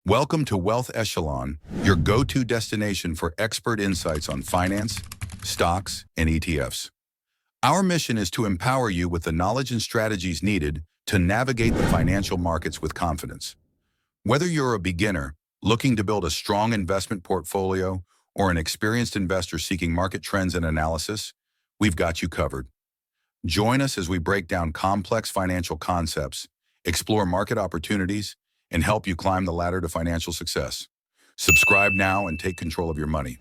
Welcome to Wealth Echelon, your go-to destination for expert insights on finance, stocks, and ETFs. Our mission is to empower you with the knowledge and strategies needed to navigate the financial markets with confidence. Whether you're a beginner looking to build a strong investment portfolio or an experienced investor seeking market trends and analysis, we've got you covered. Join us as we break down complex financial concepts, explore market opportunities, and help you climb the ladder to financial success. Subscribe now and take control of your money.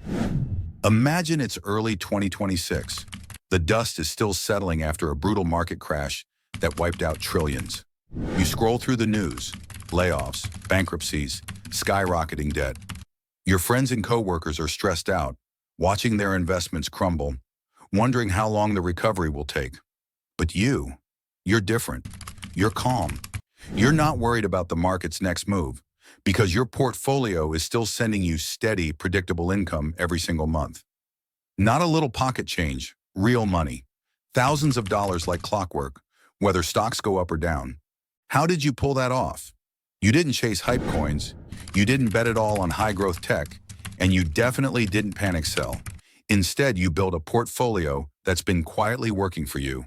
Imagine it's early 2026. The dust is still settling after a brutal market crash that wiped out trillions. You scroll through the news, layoffs, bankruptcies, skyrocketing debt. Your friends and coworkers are stressed out, watching their investments crumble, wondering how long the recovery will take. But you're different. You're calm. You're not worried about the market's next move because your portfolio is still sending you steady, predictable income every single month. Not a little pocket change, real money. Thousands of dollars like clockwork, whether stocks go up or down. How did you pull that off? You didn't chase hype coins, you didn't bet it all on high-growth tech, and you definitely didn't panic sell. Instead, you built a portfolio that's been quietly working for you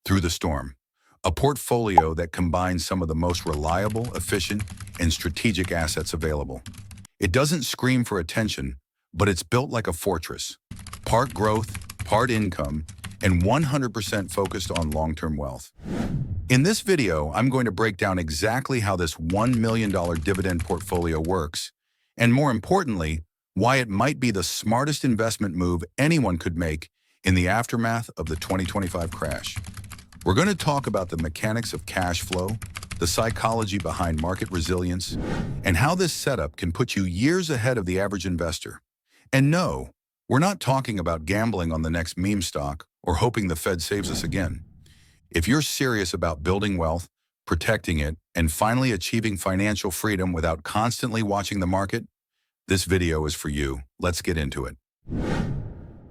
through the storm. A portfolio that combines some of the most reliable, efficient, and strategic assets available. It doesn't scream for attention, but it's built like a fortress. Part growth, part income, and 100% focused on long-term wealth. In this video, I'm going to break down exactly how this $1 million dividend portfolio works, and more importantly, why it might be the smartest investment move anyone could make in the aftermath of the 2025 crash. We're going to talk about the mechanics of cash flow, the psychology behind market resilience, and how this setup can put you years ahead of the average investor. And no, we're not talking about gambling on the next meme stock or hoping the Fed saves us again. If you're serious about building wealth, protecting it, and finally achieving financial freedom without constantly watching the market, this video is for you. Let's get into it.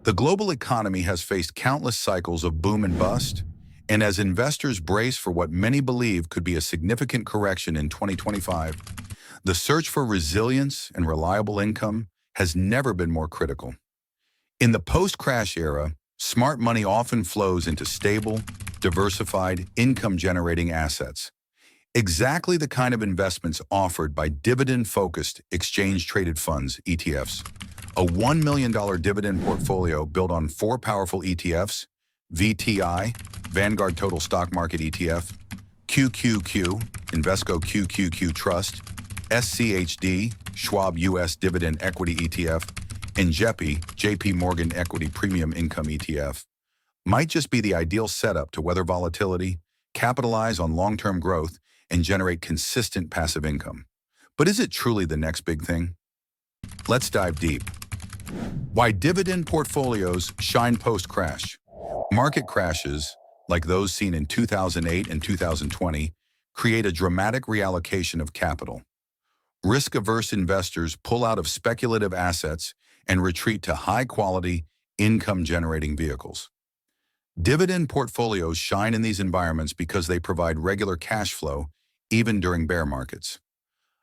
The global economy has faced countless cycles of boom and bust, and as investors brace for what many believe could be a significant correction in 2025, the search for resilience and reliable income has never been more critical. In the post-crash era, smart money often flows into stable, diversified, income-generating assets. Exactly the kind of investments offered by dividend-focused exchange-traded funds, ETFs. A $1 million dividend portfolio built on 4 powerful ETFs, VTI, Vanguard Total Stock Market ETF, QQQ, Invesco QQQ Trust, SCHD, Schwab US Dividend Equity ETF, and JEPI, JP Morgan Equity Premium Income ETF, might just be the ideal setup to weather volatility, capitalize on long-term growth, and generate consistent passive income. But is it truly the next big thing? Let's dive deep. Why dividend portfolios shine post-crash. Market crashes, like those seen in 2008 and 2020, create a dramatic reallocation of capital. Risk-averse investors pull out of speculative assets and retreat to high-quality, income-generating vehicles. Dividend portfolios shine in these environments because they provide regular cash flow, even during bear markets.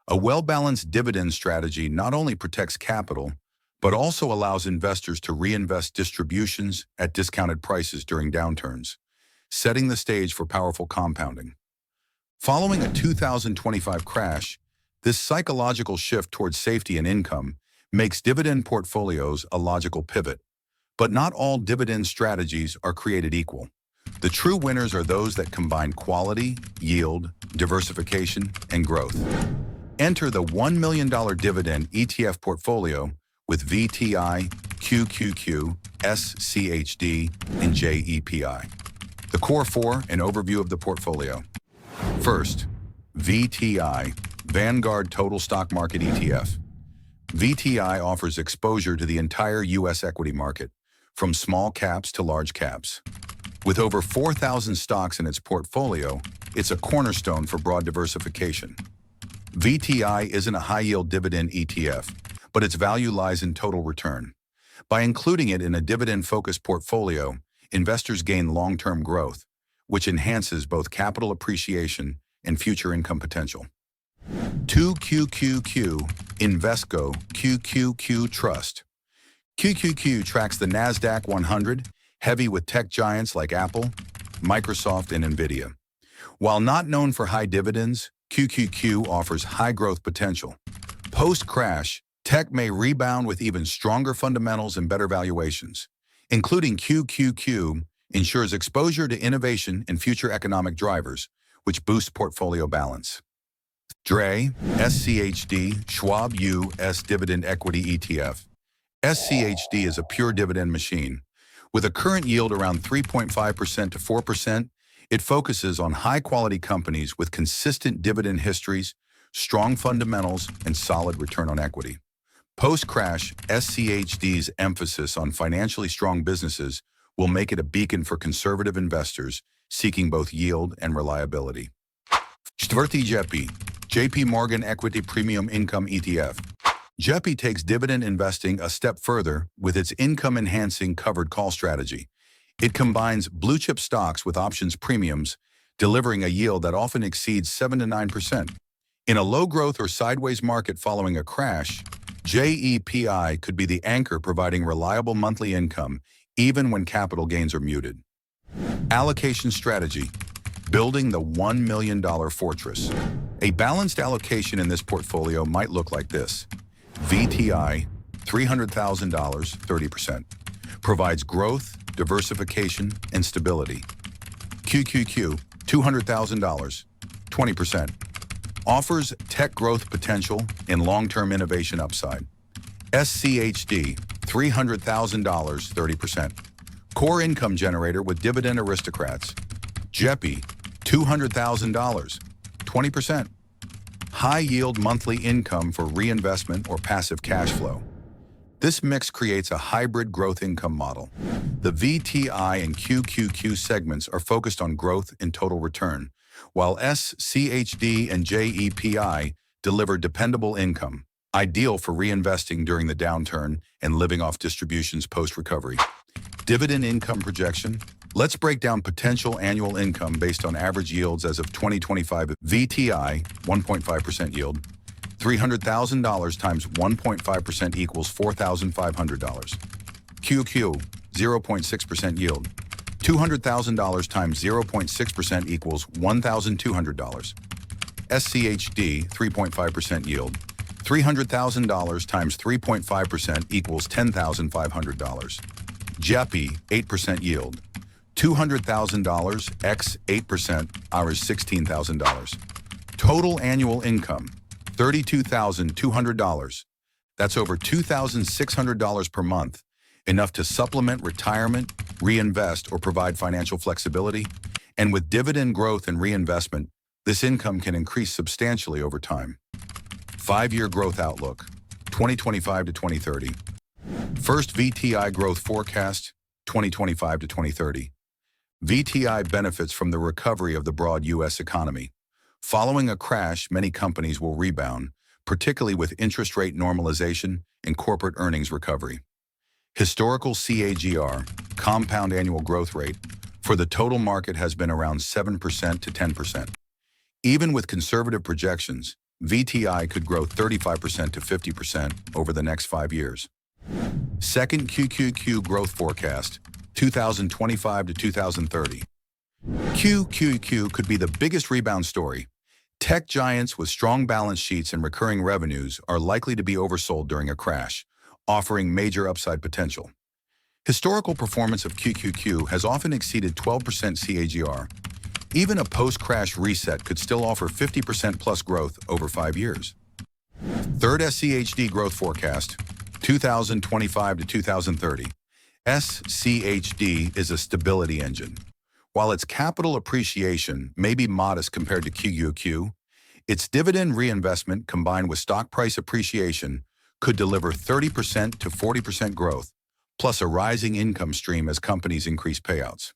A well-balanced dividend strategy not only protects capital, but also allows investors to reinvest distributions at discounted prices during downturns, setting the stage for powerful compounding. Following a 2025 crash, this psychological shift towards safety and income makes dividend portfolios a logical pivot. But not all dividend strategies are created equal. The true winners are those that combine quality, yield, diversification, and growth. Enter the $1 million dividend ETF portfolio with VTI, QQQ, SCHD, and JEPI. The core 4, an overview of the portfolio. First, VTI, Vanguard Total Stock Market ETF. VTI offers exposure to the entire U.S. equity market, from small caps to large caps. With over 4,000 stocks in its portfolio, it's a cornerstone for broad diversification. VTI isn't a high-yield dividend ETF, but its value lies in total return. By including it in a dividend-focused portfolio, investors gain long-term growth, which enhances both capital appreciation and future income potential. 2QQQ Invesco QQQ Trust. QQQ tracks the NASDAQ 100, heavy with tech giants like Apple, Microsoft, and NVIDIA. While not known for high dividends, QQQ offers high growth potential. Post-crash, tech may rebound with even stronger fundamentals and better valuations. Including QQQ ensures exposure to innovation and future economic drivers, which boosts portfolio balance. DRE, SCHD, Schwab U.S. Dividend Equity ETF. SCHD is a pure dividend machine. With a current yield around 3.5% to 4%, it focuses on high-quality companies with consistent dividend histories, strong fundamentals, and solid return on equity. Post-crash, SCHD's emphasis on financially strong businesses will make it a beacon for conservative investors seeking both yield and reliability. Czwarty JEPI, JP Morgan Equity Premium Income ETF. JEPI takes dividend investing a step further with its income-enhancing covered call strategy. It combines blue-chip stocks with options premiums, delivering a yield that often exceeds 7 to 9%. In a low-growth or sideways market following a crash, JEPI could be the anchor providing reliable monthly income even when capital gains are muted. Allocation strategy, building the $1 million fortress. A balanced allocation in this portfolio might look like this. VTI, $300,000, 30%. Provides growth, diversification, and stability. QQQ, $200,000, 20%. Offers tech growth potential and long-term innovation upside. SCHD, $300,000, 30%. Core income generator with dividend aristocrats. JEPI, $200,000, 20%. High-yield monthly income for reinvestment or passive cash flow. This mix creates a hybrid growth income model. The VTI and QQQ segments are focused on growth and total return, while SCHD and JEPI deliver dependable income, ideal for reinvesting during the downturn and living off distributions post-recovery. Dividend income projection. Let's break down potential annual income based on average yields as of 2025. VTI, 1.5% yield. $300,000 times 1.5% equals $4,500. QQ, 0.6% yield. $200,000 times 0.6% equals $1,200. SCHD, 3.5% yield. $300,000 times 3.5% equals $10,500. JEPI, 8% yield. $200,000 x 8% hours $16,000. Total annual income, $32,200. That's over $2,600 per month, enough to supplement retirement, reinvest, or provide financial flexibility. And with dividend growth and reinvestment, this income can increase substantially over time. 5-year growth outlook, 2025 to 2030. First VTI growth forecast, 2025 to 2030. VTI benefits from the recovery of the broad U.S. economy. Following a crash, many companies will rebound, particularly with interest rate normalization and corporate earnings recovery. Historical CAGR, compound annual growth rate, for the total market has been around 7% to 10%. Even with conservative projections, VTI could grow 35% to 50% over the next 5 years. Second QQQ growth forecast, 2025 to 2030. QQQ could be the biggest rebound story. Tech giants with strong balance sheets and recurring revenues are likely to be oversold during a crash, offering major upside potential. Historical performance of QQQ has often exceeded 12% CAGR. Even a post-crash reset could still offer 50% plus growth over 5 years. Third SCHD growth forecast, 2025 to 2030. SCHD is a stability engine. While its capital appreciation may be modest compared to QQQ, its dividend reinvestment combined with stock price appreciation could deliver 30% to 40% growth, plus a rising income stream as companies increase payouts.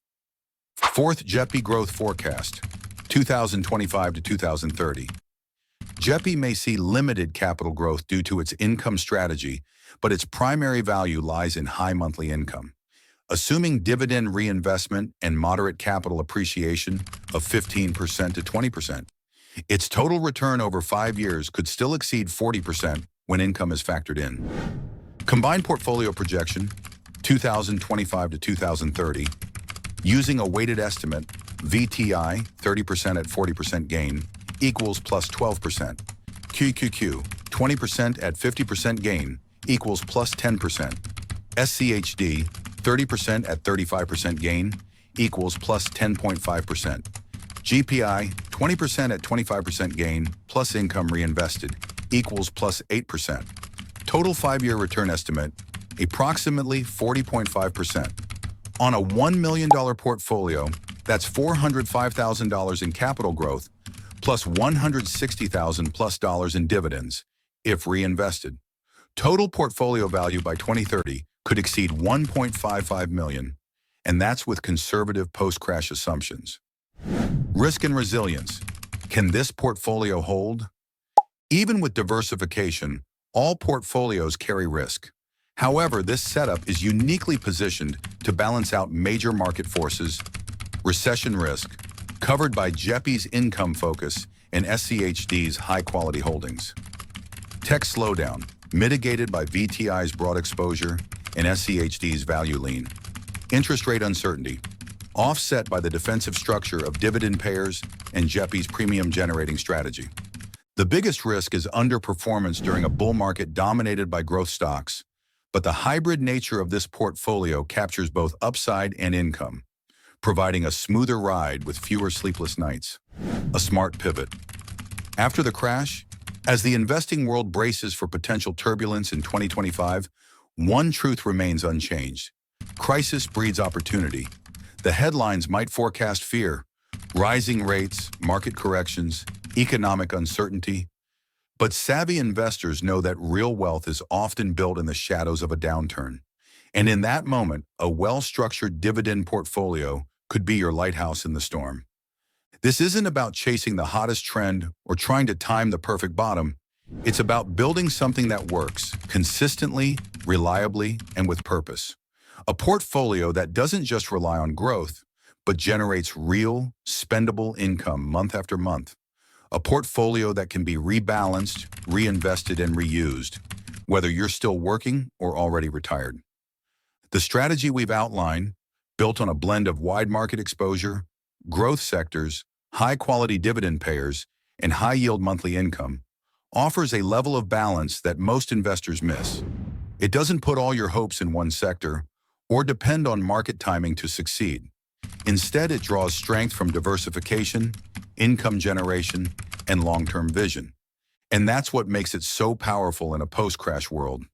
Fourth JEPI growth forecast, 2025 to 2030. JEPI may see limited capital growth due to its income strategy, but its primary value lies in high monthly income. Assuming dividend reinvestment and moderate capital appreciation of 15% to 20%, Its total return over 5 years could still exceed 40% when income is factored in. Combined portfolio projection, 2025 to 2030, using a weighted estimate, VTI, 30% at 40% gain, equals plus 12%. QQQ, 20% at 50% gain, equals plus 10%. SCHD, 30% at 35% gain, equals plus 10.5%. GPI, 20% at 25% gain, plus income reinvested, equals plus 8%. Total 5-year return estimate, approximately 40.5%. On a $1 million portfolio, that's $405,000 in capital growth, plus $160,000 plus dollars in dividends, if reinvested. Total portfolio value by 2030 could exceed $1.55 million, and that's with conservative post-crash assumptions. Risk and resilience. Can this portfolio hold? Even with diversification, all portfolios carry risk. However, this setup is uniquely positioned to balance out major market forces, recession risk, covered by JEPI's income focus and SCHD's high-quality holdings. Tech slowdown, mitigated by VTI's broad exposure and SCHD's value lean. Interest rate uncertainty, offset by the defensive structure of dividend payers and JEPI's premium-generating strategy. The biggest risk is underperformance during a bull market dominated by growth stocks, but the hybrid nature of this portfolio captures both upside and income, providing a smoother ride with fewer sleepless nights. A smart pivot. After the crash, as the investing world braces for potential turbulence in 2025, one truth remains unchanged. Crisis breeds opportunity. The headlines might forecast fear, rising rates, market corrections, economic uncertainty, but savvy investors know that real wealth is often built in the shadows of a downturn. And in that moment, a well-structured dividend portfolio could be your lighthouse in the storm. This isn't about chasing the hottest trend or trying to time the perfect bottom. It's about building something that works consistently, reliably, and with purpose. A portfolio that doesn't just rely on growth, but generates real, spendable income month after month. A portfolio that can be rebalanced, reinvested, and reused, whether you're still working or already retired. The strategy we've outlined, built on a blend of wide market exposure, growth sectors, high-quality dividend payers, and high-yield monthly income, offers a level of balance that most investors miss. It doesn't put all your hopes in one sector or depend on market timing to succeed. Instead, it draws strength from diversification, income generation, and long-term vision. And that's what makes it so powerful in a post-crash world.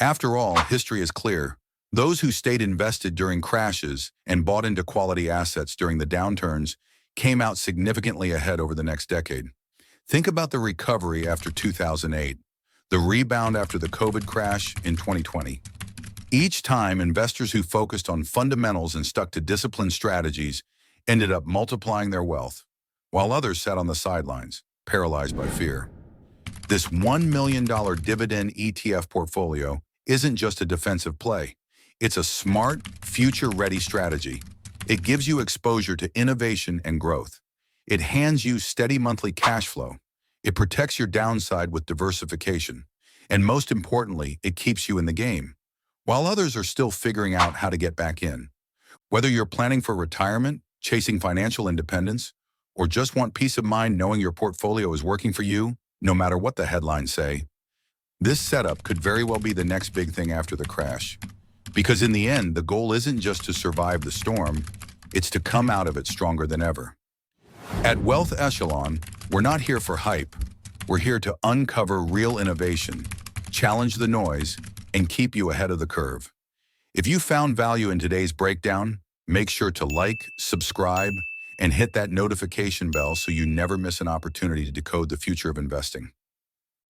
After all, history is clear. Those who stayed invested during crashes and bought into quality assets during the downturns came out significantly ahead over the next decade. Think about the recovery after 2008, the rebound after the COVID crash in 2020. Each time, investors who focused on fundamentals and stuck to disciplined strategies ended up multiplying their wealth, while others sat on the sidelines, paralyzed by fear. This $1 million dividend ETF portfolio isn't just a defensive play. It's a smart, future-ready strategy. It gives you exposure to innovation and growth. It hands you steady monthly cash flow. It protects your downside with diversification. And most importantly, it keeps you in the game, while others are still figuring out how to get back in. Whether you're planning for retirement, chasing financial independence, or just want peace of mind knowing your portfolio is working for you, no matter what the headlines say, this setup could very well be the next big thing after the crash. Because in the end, the goal isn't just to survive the storm, it's to come out of it stronger than ever. At Wealth Echelon, we're not here for hype. We're here to uncover real innovation, challenge the noise, and keep you ahead of the curve. If you found value in today's breakdown, make sure to like, subscribe, and hit that notification bell so you never miss an opportunity to decode the future of investing.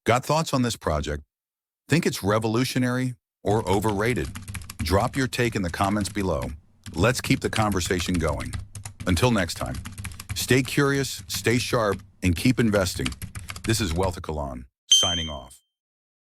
Got thoughts on this project? Think it's revolutionary or overrated? Drop your take in the comments below. Let's keep the conversation going. Until next time, stay curious, stay sharp, and keep investing. This is Wealth Echelon, signing off.